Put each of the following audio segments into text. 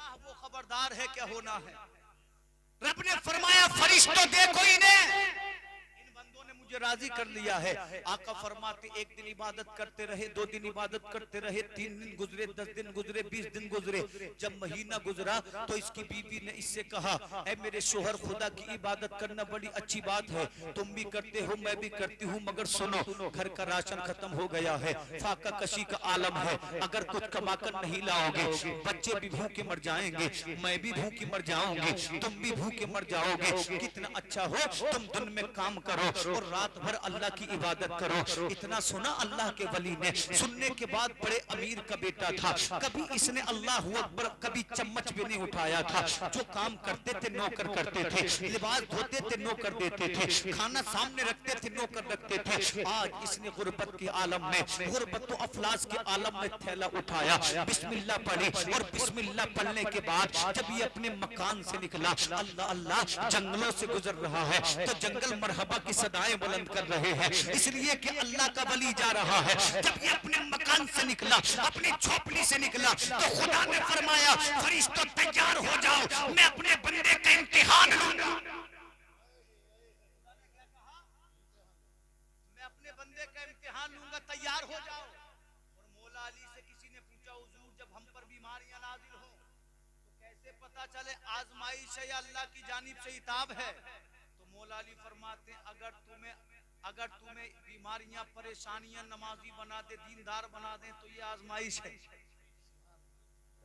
अल्लाह वो खबरदार है क्या होना है। रब ने फरमाया फरिश्तों देखो इन्हें, इन बंदों ने मुझे राजी कर लिया है। आका फरमाते एक दिन इबादत करते रहे, 2 दिन इबादत करते रहे, 3 दिन गुजरे, 10 दिन गुजरे, 20 दिन गुजरे। जब महीना गुजरा तो इसकी बीवी ने इससे कहा, ऐ मेरे शोहर, खुदा की इबादत करना बड़ी अच्छी बात है, तुम भी करते हो मैं भी करती हूँ, मगर सुनो घर का राशन खत्म हो गया है, फाका कशी का आलम है, अगर कुछ कमाकर नहीं लाओगे बच्चे भी भूखे मर जाएंगे, मैं भी भूखी मर जाऊंगी, तुम भी भूखे मर जाओगे। कितना अच्छा हो तुम दिन में काम करो और रात भर अल्लाह की इबादत करो। इतना सुना अल्लाह के वली ने। सुनने के बाद बड़े अमीर का बेटा था, कभी इसने अल्लाह अकबर कभी चम्मच भी नहीं उठाया था। जो काम करते थे नौकर करते थे, लिबास धोते थे नौकर देते थे, खाना सामने रखते थे नौकर रखते थे। आज इसने गुर्बत के आलम में, गुर्बत तो अफलास के आलम में थैला उठाया, बिस्मिल्लाह पढ़ी और बिस्मिल्लाह पढ़ने के बाद जब ये अपने मकान से निकला, अल्लाह अल्लाह जंगलों से गुजर रहा है तो जंगल मरहबा की सदाएं बुलंद कर रहे हैं, इसलिए कि अल्लाह का वली जा रहा है। जब ये अपने मकान से निकला, अपनी झोपड़ी से निकला, तो खुदा ने फरमाया फरिश्तों तैयार हो जाओ, मैं अपने बंदे का इम्तिहान लूंगा। मैं अपने बंदे का इम्तिहान लूंगा, तैयार हो जाओ। और मौला अली से किसी ने पूछा, हुजूर जब हम पर बीमारियां नाजिल हो तो कैसे पता चले आजमाइश है या अल्लाह की जानिब से इताब है? तो मौला अली फरमाते हैं अगर तुम्हें बीमारियां परेशानियां नमाजी बना दे, दीनदार बना दे तो ये आजमाइश है,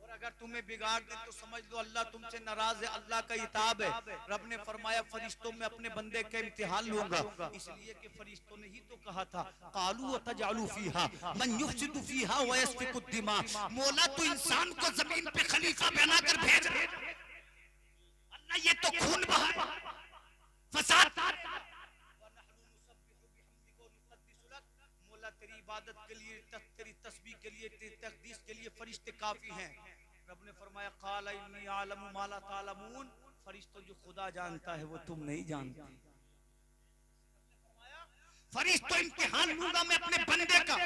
और अगर तुम्हें बिगाड़ दे तो समझ लो अल्लाह तुमसे नाराज है, अल्लाह का इताब है। रब ने फरमाया फरिश्तों में अपने बंदे का इम्तिहान लूंगा, इसलिए कि फरिश्तों ने ही तो कहा था कालू तजालू फीहा मन युफ्सिदु फीहा व यस्फिकु दिमा। मौला तू इंसान को जमीन पे खलीफा बनाकर भेज रहे, अल्लाह ये तो खून बहा फसाद। मौला तेरी इबादत के लिए, तेरी तस्बीह के लिए, तेरी तकदीस के लिए फरिश्ते काफी हैं। रब ने फरमाया क़ाल इन्नी आलमु मा ला तालमून, फरिश्तों जो खुदा जानता है वो तुम नहीं जानते। फरिश्तों इम्तिहान लूंगा मैं अपने बंदे का।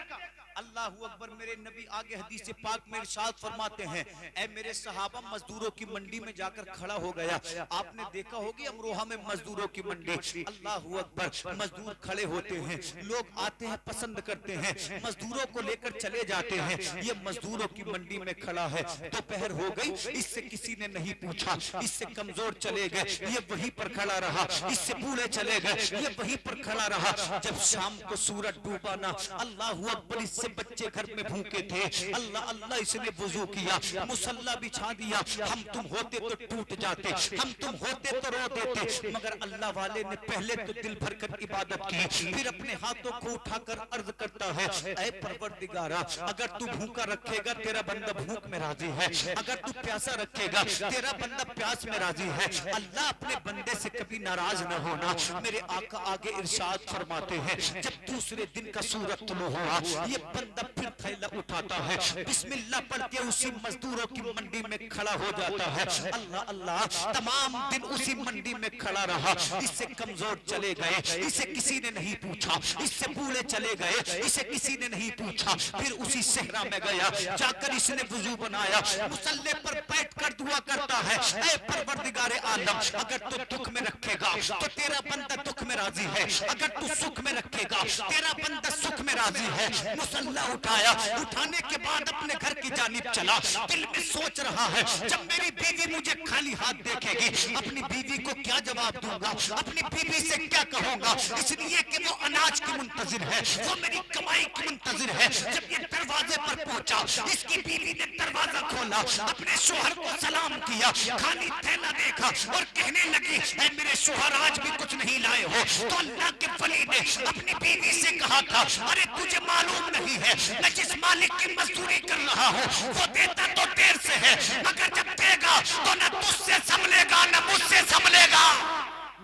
अल्लाह अकबर। मेरे नबी आगे हदीस पाक में इरशाद फरमाते हैं, ऐ मेरे सहाबा, मजदूरों की मंडी में जाकर खड़ा हो गया। आपने देखा होगी अमरोहा में मजदूरों की मंडी, अल्लाह अकबर, मजदूर खड़े होते हैं, लोग आते हैं, पसंद करते हैं, मजदूरों को लेकर चले जाते हैं। ये मजदूरों की मंडी में खड़ा है, दोपहर हो गई, इससे किसी ने नहीं पूछा, इससे कमजोर चले गए, ये वहीं पर खड़ा रहा, इससे बूढ़े चले गए, ये वहीं पर खड़ा रहा। जब शाम को सूरज डूबा ना, अल्लाह अकबर, इससे बच्चे घर में भूखे थे, अल्लाह अल्लाह, इसने वुजू किया, मुसल्ला बिछा दिया। हम तुम होते तो टूट जाते, हम तुम होते तो रो देते, मगर अल्लाह वाले ने पहले तो दिल भर कर इबादत की, फिर अपने हाथों को उठाकर अर्ज करता है, ऐ परवरदिगारा, अगर तू भूखा रखेगा तेरा बंदा भूख में राजी है, अगर तू प्यासा रखेगा तेरा बंदा प्यास में राजी है। अल्लाह अपने बंदे से कभी नाराज न होना। मेरे आका आगे इरशाद फरमाते हैं, जब दूसरे दिन का सूरज तुलू हुआ, ये बंदा फिर थैला उठाता है, बिस्मिल्लाह पढ़ के उसी मजदूरों की मंडी में खड़ा हो जाता है। अल्लाह अल्लाह, तमाम दिन उसी मंडी में खड़ा रहा, इससे कमजोर चले गए, इसे किसी ने नहीं पूछा, इससे बूढ़े चले गए, इसे किसी ने नहीं पूछा। फिर उसी सहरा में गया, जाकर इसने वुजू बनाया, मुसल्ले पर बैठ कर दुआ करता है, ऐ परवरदिगारे आलम, अगर तू दुख में रखेगा तो तेरा बंदा दुख में राजी है, अगर तू सुख में रखेगा तेरा बंदा सुख में राजी है। मुसल्ला उठाया, उठाने के बाद अपने घर की जानिब चला, दिल में सोच रहा है, जब मेरी बीवी मुझे खाली हाथ देखेगी, अपनी बीवी को क्या जवाब दूंगा, अपनी बीवी से क्या कहूंगा, इसलिए कि वो अनाज की मुंतजिर है, वो मेरी कमाई की मुंतजिर है। जब ये दरवाजे पर पहुंचा, इसकी बीवी ने दरवाजा खोला, अपने शोहर को सलाम किया, खाली थैला देखा और कहने लगी, ऐ मेरे शोहर, आज भी कुछ नहीं लाए हो? तो अल्लाह के वली ने अपनी बीवी से कहा था, अरे तुझे मालूम नहीं है, मैं जिस मालिक की मजदूरी कर रहा हूँ वो देता तो देर से है, मगर जब देगा तो न तुझसे संभलेगा न मुझसे संभलेगा।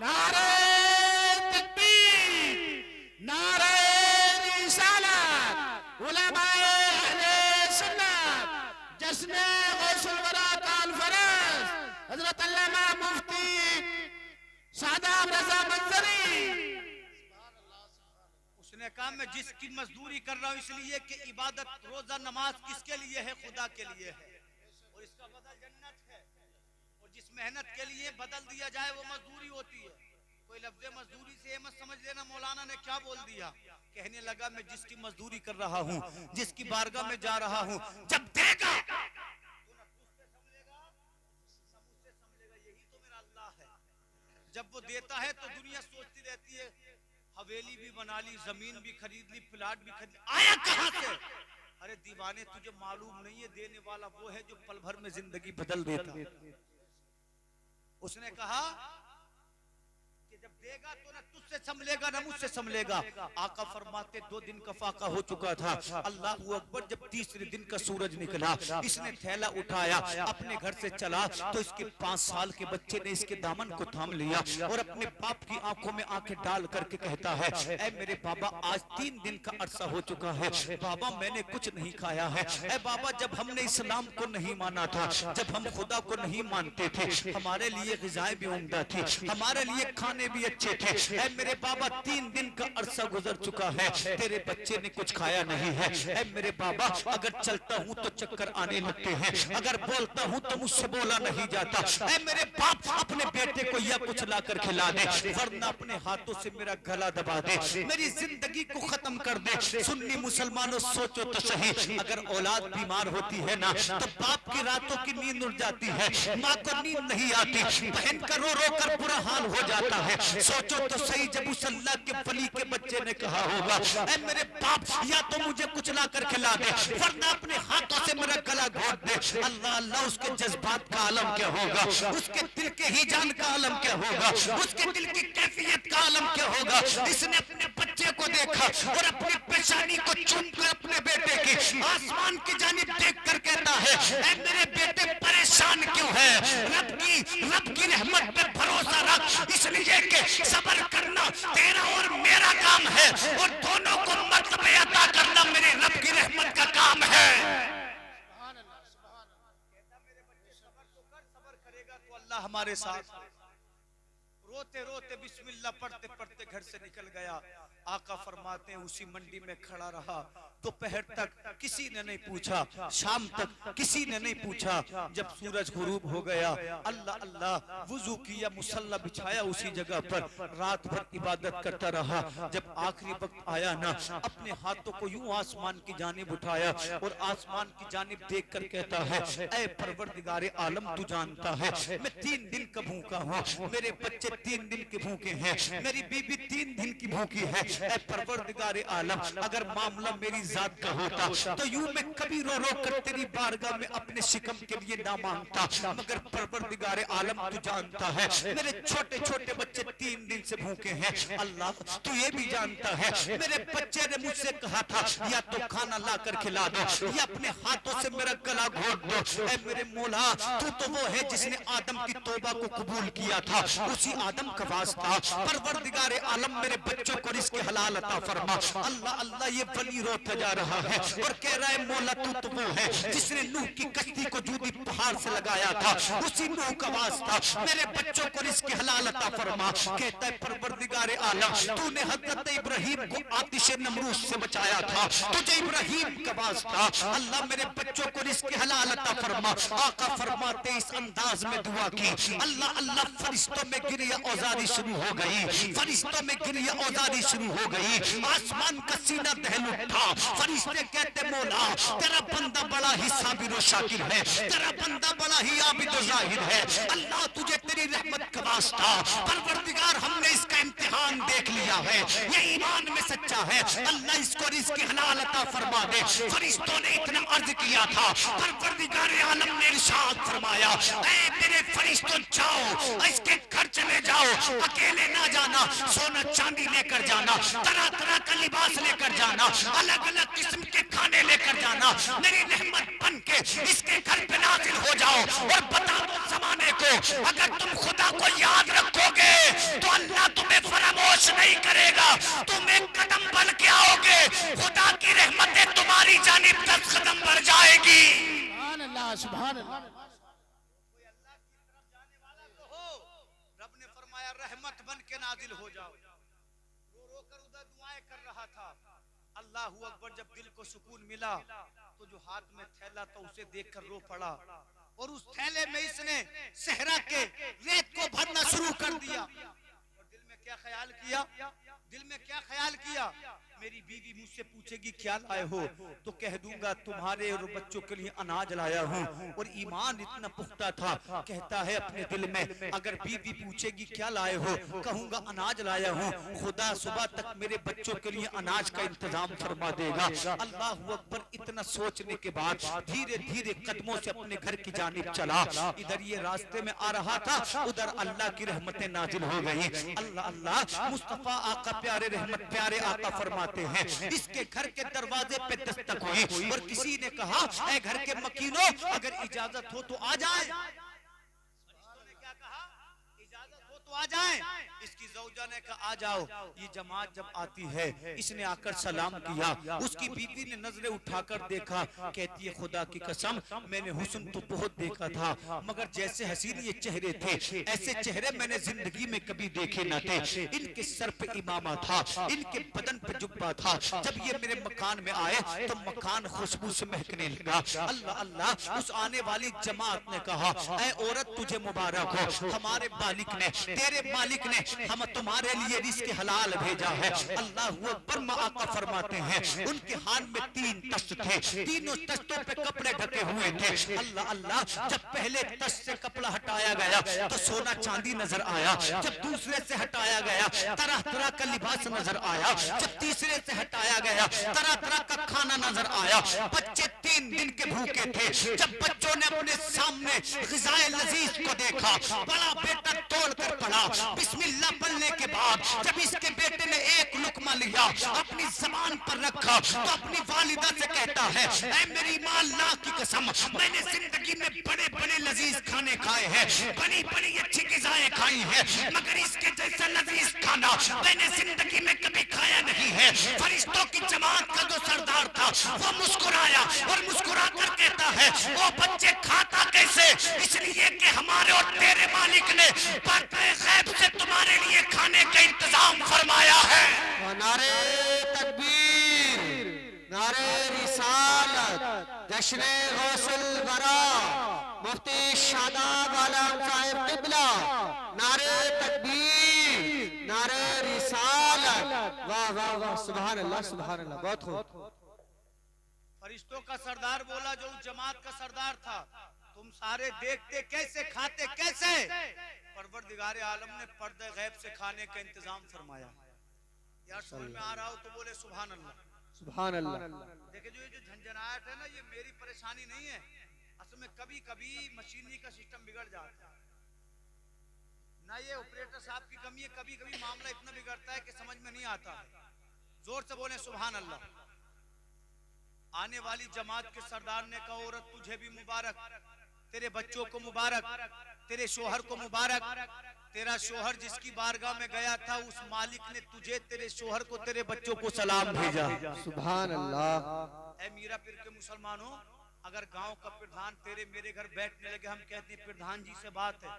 नारे तकबीर, नारे रिसालत, उलमाए अहले सुन्नत, जश्न गौसुल वरा कॉन्फ्रेंस, हजरत अल्लामा मुफ्ती शादाब रजा मंजरी। उसने कहा मैं जिसकी मजदूरी कर रहा हूँ इसलिए कि इबादत, रोजा, नमाज किसके लिए है? खुदा के लिए है, और इसका बदल जन्नत है। जिस मेहनत के लिए बदल दिया जाए वो मजदूरी होती है। कोई लफ्ज़ मजदूरी से ये मत समझ लेना मौलाना ने क्या बोल दिया। कहने लगा मैं जिसकी मजदूरी कर रहा हूँ, जिसकी बारगाह में जा रहा हूँ, जब देगा तो न तुझसे संभलेगा न मुझसे संभलेगा। यही तो मेरा अल्लाह है। जब वो देता है तो दुनिया सोचती रहती है हवेली भी बना ली, जमीन भी खरीद ली, प्लाट भी खरीद, आया कहां से? अरे दीवाने तुझे मालूम नहीं है, देने वाला वो है जो पल भर में जिंदगी बदल देता। उसने कहा कि जब देगा तो ना तुझसे संभलेगा ना मुझसे संभलेगा। आका फरमाते 2 दिन का फाका हो चुका था। अल्लाह अकबर, जब तीसरे दिन का सूरज निकला, इसने थैला उठाया, अपने घर से चला तो इसके 5 साल के बच्चे ने इसके दामन को थाम लिया और अपने बाप की आंखों में आंखें डाल करके कहता है, ऐ मेरे बाबा आज 3 दिन का अरसा हो चुका है बाबा, मैंने कुछ नहीं खाया है। ऐ बाबा, जब हमने इस्लाम को नहीं माना था, जब हम खुदा को नहीं मानते थे, हमारे लिए ग़िज़ाएं भी उम्दा थी, हमारे लिए खाने भी अच्छे थे। ऐ मेरे बाबा 3 दिन का अरसा गुजर चुका है, तेरे बच्चे ने कुछ खाया नहीं है। ऐ मेरे बाबा, अगर चलता हूँ तो चक्कर आने लगते हैं, अगर बोलता हूँ तो मुझसे बोला नहीं जाता। ऐ मेरे बाप, अपने बेटे को यह कुछ ला कर खिला दे, वरना अपने हाथों से मेरा गला दबा दे, मेरी जिंदगी को खत्म कर दे। सुन्नी मुसलमानों सोचो तो सही, अगर औलाद बीमार होती है ना तो बाप की रातों की नींद उड़ जाती है, माँ को नींद नहीं आती, बहन का रो रो कर बुरा हाल हो जाता है। सोचो तो सही, जब उस अल्लाह के वली के बच्चे ने कहा होगा, ऐ मेरे बाप या तो मुझे कुछ ला कर खिला दे, वरना अपने हाथों से मेरा गला घोट दे। अल्लाह अल्लाह, उसके जज्बात का आलम क्या होगा, उसके दिल के ही जान का आलम क्या होगा, उसके दिल की कैफियत का आलम क्या होगा। इसने अपने बच्चे को देखा और अपनी पेशानी को चूम कर अपने बेटे की आसमान की जानिब देख कर कहता है, ऐ मेरे बेटे परेशान क्यों है? रब की रहमत पे भरोसा रख, इसलिए कि सब्र करना तेरा और मेरा काम है और दोनों को मर्तबे अता करना मेरे रब की रहमत का काम है। कहता मेरे बच्चे सब्र तो कर, सब्र करेगा तो अल्लाह हमारे साथ। रोते रोते बिस्मिल्लाह पढ़ते पढ़ते घर से निकल गया। आका फरमाते हैं उसी मंडी में खड़ा रहा, दोपहर तक किसी ने नहीं पूछा, शाम तक किसी ने नहीं पूछा। जब सूरज गुरूब हो गया, अल्लाह अल्लाह वुजू किया, मुसल्ला बिछाया उसी जगह पर, रात भर इबादत करता रहा। जब आखिरी वक्त आया ना, अपने हाथों को यूं आसमान की जानिब उठाया और आसमान की जानिब देख कर कहता है, ऐ परवरदिगारे आलम, तू जानता है मैं 3 दिन का भूखा हूँ, मेरे बच्चे 3 दिन के भूखे हैं, मेरी बीबी 3 दिन की भूखी है। ऐ परवरदिगारे आलम, अगर मामला मेरी जात का होता तो यूं मैं कभी रो रो कर तेरी बारगाह में अपने शिकम के लिए ना मांगता, मगर परवरदिगारे आलम तू जानता है मेरे छोटे छोटे बच्चे 3 दिन से भूखे हैं। अल्लाह तू ये भी जानता है मेरे बच्चे ने मुझसे कहा था या तो खाना ला कर खिला दो या अपने हाथों से मेरा गला घोट दो। ऐ मेरे मौला, तू तो वो है जिसने आदम की तौबा को कबूल किया था, उसी आदम का वास्ता परवरदिगारे आलम मेरे बच्चों को रिज़्क़ हलाल अता फरमा। अल्लाह अल्लाह, ये वली रोता जा रहा है और कह रहा है मौला तू तो वो है जिसने नूह की कश्ती को जूदी पहाड़ से लगाया था, उसी नूह का वास्ता मेरे बच्चों को रिज़्क़ हलाल अता फरमा। कहता है परवरदिगारे आलम, तूने हज़रत इब्राहीम को आतिश नमरूज से बचाया था, तुझे इब्राहीम का वास्ता अल्लाह मेरे बच्चों को रिज़्क़ हलाल अता फरमा। आका फरमाते इस अंदाज में दुआ की, अल्लाह अल्लाह, फरिश्तों में गिरिया औजारी शुरू हो गई, फरिश्तों में गिरिया औजारी शुरू हो गई, आसमान का सीना दहल उठा। फरिश्ते कहते मौला तेरा बंदा बड़ा ही साबिर और शाकिर है, तेरा बंदा बड़ा ही आबिद और जाहिद है। अल्लाह तुझे तेरी रहमत का वास्ता, परवरदिगार हमने इसका इम्तिहान देख लिया है, ये ईमान में सच्चा है, अल्लाह इसको रिज़्क़ हलाल अता फरमा दे। फरिश्तों ने इतना अर्ज किया था, परवरदिगार आलम ने इरशाद फरमाया, ऐ मेरे फरिश्तों जाओ इसके घर चले जाओ, अकेले ना जाना, सोना चांदी लेकर जाना, तरह तरह का लिबास लेकर जाना, अलग अलग किस्म के खाने लेकर जाना, मेरी रहमत बन के इसके घर पे नाज़िल हो जाओ और बता दो ज़माने को, अगर तुम खुदा को याद रखोगे तो अल्लाह तुम्हें फरामोश नहीं करेगा, तुम एक कदम बढ़ के आओगे, खुदा की रहमतें तुम्हारी जानिब 10 कदम बढ़ जाएगी। सुभान अल्लाह, सुभान अल्लाह। कोई अल्लाह की तरफ जाने वाला तो हो। रब ने फरमाया रहमत बन के नाजिल हो जाओ। रो रो कर उधर दुआएं कर रहा था। अल्लाह अकबर, जब दिल को सुकून मिला तो जो हाथ में थैला था उसे देखकर रो पड़ा। और उस थैले में इसने सहरा के रेत को भरना शुरू कर दिया। और दिल में क्या ख्याल किया, दिल में क्या ख्याल किया, मेरी बीवी मुझसे पूछेगी क्या लाए हो, तो कह दूंगा तुम्हारे और बच्चों के लिए अनाज लाया हूँ। और ईमान इतना पुख्ता था, कहता है अपने दिल में अगर बीवी पूछेगी क्या लाए हो, कहूंगा अनाज लाया हूँ, खुदा सुबह तक मेरे बच्चों के लिए अनाज का इंतजाम फरमा देगा। अल्लाह अकबर। इतना सोचने के बाद धीरे धीरे कदमों से अपने घर की जानिब चला। इधर ये रास्ते में आ रहा था, उधर अल्लाह की रहमतें नाजिल हो गई। अल्लाह अल्लाह मुस्तफा आका प्यारे रहमत प्यारे आका फरमाते हैं, इसके घर के दरवाजे पे दस्तक हुई और किसी ने कहा ऐ घर के मकीनों अगर इजाजत हो तो आ जाए। ने क्या कहा, इजाजत हो तो आ जाए। इसकी ज़ौजा ने कहा आ जाओ। ये जमात जब आती है, इसने आकर सलाम किया। उसकी बीवी ने नजरें उठाकर देखा, कहती है खुदा की कसम मैंने हुस्न तो बहुत देखा था, मगर जैसे हसीन ये चेहरे थे ऐसे चेहरे मैंने जिंदगी में कभी देखे न थे। इनके सर पे इमामा था, इनके बदन पे जुब्बा था। जब ये मेरे मकान में आए तो मकान खुशबू से महकने लगा। अल्लाह अल्लाह। उस आने वाली जमात ने कहा ऐ औरत तुझे मुबारक हो, हमारे मालिक ने तेरे मालिक ने हम तुम्हारे लिए रिज़्क़ हलाल भेजा है। अल्लाह अकबर। आका फरमाते हैं उनके हाथ में 3 तस्त थे, तीनों तस्तों पे कपड़े ढके हुए थे। अल्लाह अल्लाह। जब पहले तस्त से कपड़ा हटाया गया तो सोना चांदी नजर आया, जब दूसरे से हटाया गया तरह तरह का लिबास नजर आया, जब तीसरे से हटाया गया तरह तरह का खाना नजर आया। बच्चे 3 दिन के भूखे थे। जब बच्चों ने अपने सामने ग़िज़ाए लज़ीज़ को देखा, बड़ा बेटा तोड़ कर पड़ा। बिस्मिल्लाह पढ़ने के बाद जब इसके बेटे ने एक लुकमा लिया, अपनी ज़बान पर रखा, तो अपनी वालिदा से कहता है ऐ मेरी माँ अल्लाह की कसम मैंने जिंदगी में बड़े बड़े लजीज खाने खाए हैं, बड़ी बड़ी अच्छी ग़िज़ाएं खाई हैं, मगर इसके जैसा लजीज खाना मैंने जिंदगी में कभी खाया नहीं है। फरिश्तों की जमात का जो सरदार था वो मुस्कुराया और मुस्कुरा कर कहता है वो बच्चे खाता कैसे, इसलिए कि हमारे और तेरे मालिक ने पर्दे गैब से तुम्हारे लिए खाने का इंतजाम फरमाया है। नारे तकबीर, नारे रिसालत, जश्न गौसल वरा, मुफ्ती शादाब आलम साहिब किबला, नारे तकबीर, नारे रिसालत। वाह वाह वाह, सुभान अल्लाह सुभान अल्लाह। बहुत खूब। फरिश्तों का सरदार बोला जो उस जमात का सरदार था, तुम सारे देखते कैसे खाते कैसे, परवरदिगार आलम ने पर्दे गैब से खाने का इंतजाम फरमाया। यार समझ में आ रहा हो तो बोले सुभान अल्लाह सुभान अल्लाह। देखिए जो ये जो झंझनाहट है ना, ये मेरी परेशानी नहीं है, असल में कभी कभी मशीनरी का सिस्टम बिगड़ जाता है ना, ये ऑपरेटर साहब की कमी है, कभी कभी मामला इतना बिगड़ता है कि समझ में नहीं आता। जोर से बोले सुभान अल्लाह। आने वाली जमात के सरदार ने कहा औरत तुझे भी मुबारक, तेरे बच्चों को मुबारक, तेरे शोहर को मुबारक, तेरा शोहर जिसकी बारगाह में गया था उस मालिक ने तुझे, तेरे शोहर को, तेरे बच्चों को सलाम भेजा। सुभान अल्लाह। ऐ मीरा पीर के मुसलमानों, अगर गांव का प्रधान तेरे मेरे घर बैठने लगे, हम कहते हैं प्रधान जी से बात है,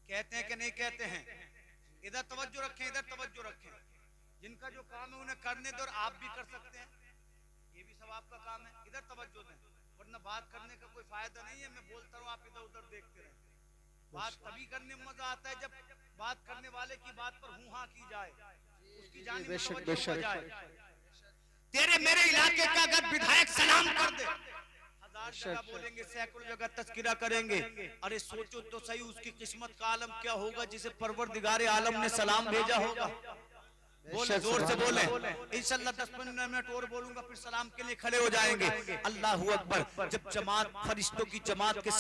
कहते हैं कि नहीं कहते हैं? इधर तवज्जो रखें, इधर तवज्जो रखें। जिनका जो काम है उन्हें करने दो, और आप भी कर सकते हैं, ये भी सब आपका काम है। इधर तवज्जो दें, वरना बात करने का कोई फायदा नहीं है। मैं बोलता हूँ, आप इधर उधर देखते रहें। बात तभी करने में मजा आता है जब बात करने वाले की बात पर हूं हां की जाए, उसकी जानिब तवज्जो हो जाए। तेरे मेरे इलाके का अगर विधायक सलाम कर दे, 1000 जगह बोलेंगे, सैकड़ों जगह तस्किरा करेंगे, अरे सोचो तो सही उसकी किस्मत का आलम क्या होगा जिसे परवरदिगार आलम ने सलाम भेजा होगा। बोले जोर से बोले। इंशाअल्लाह 10-15 मिनट और बोलूंगा, फिर सलाम के लिए खड़े हो जाएंगे। अल्लाह हू अकबर। जब जमात फरिश्तों की जमात के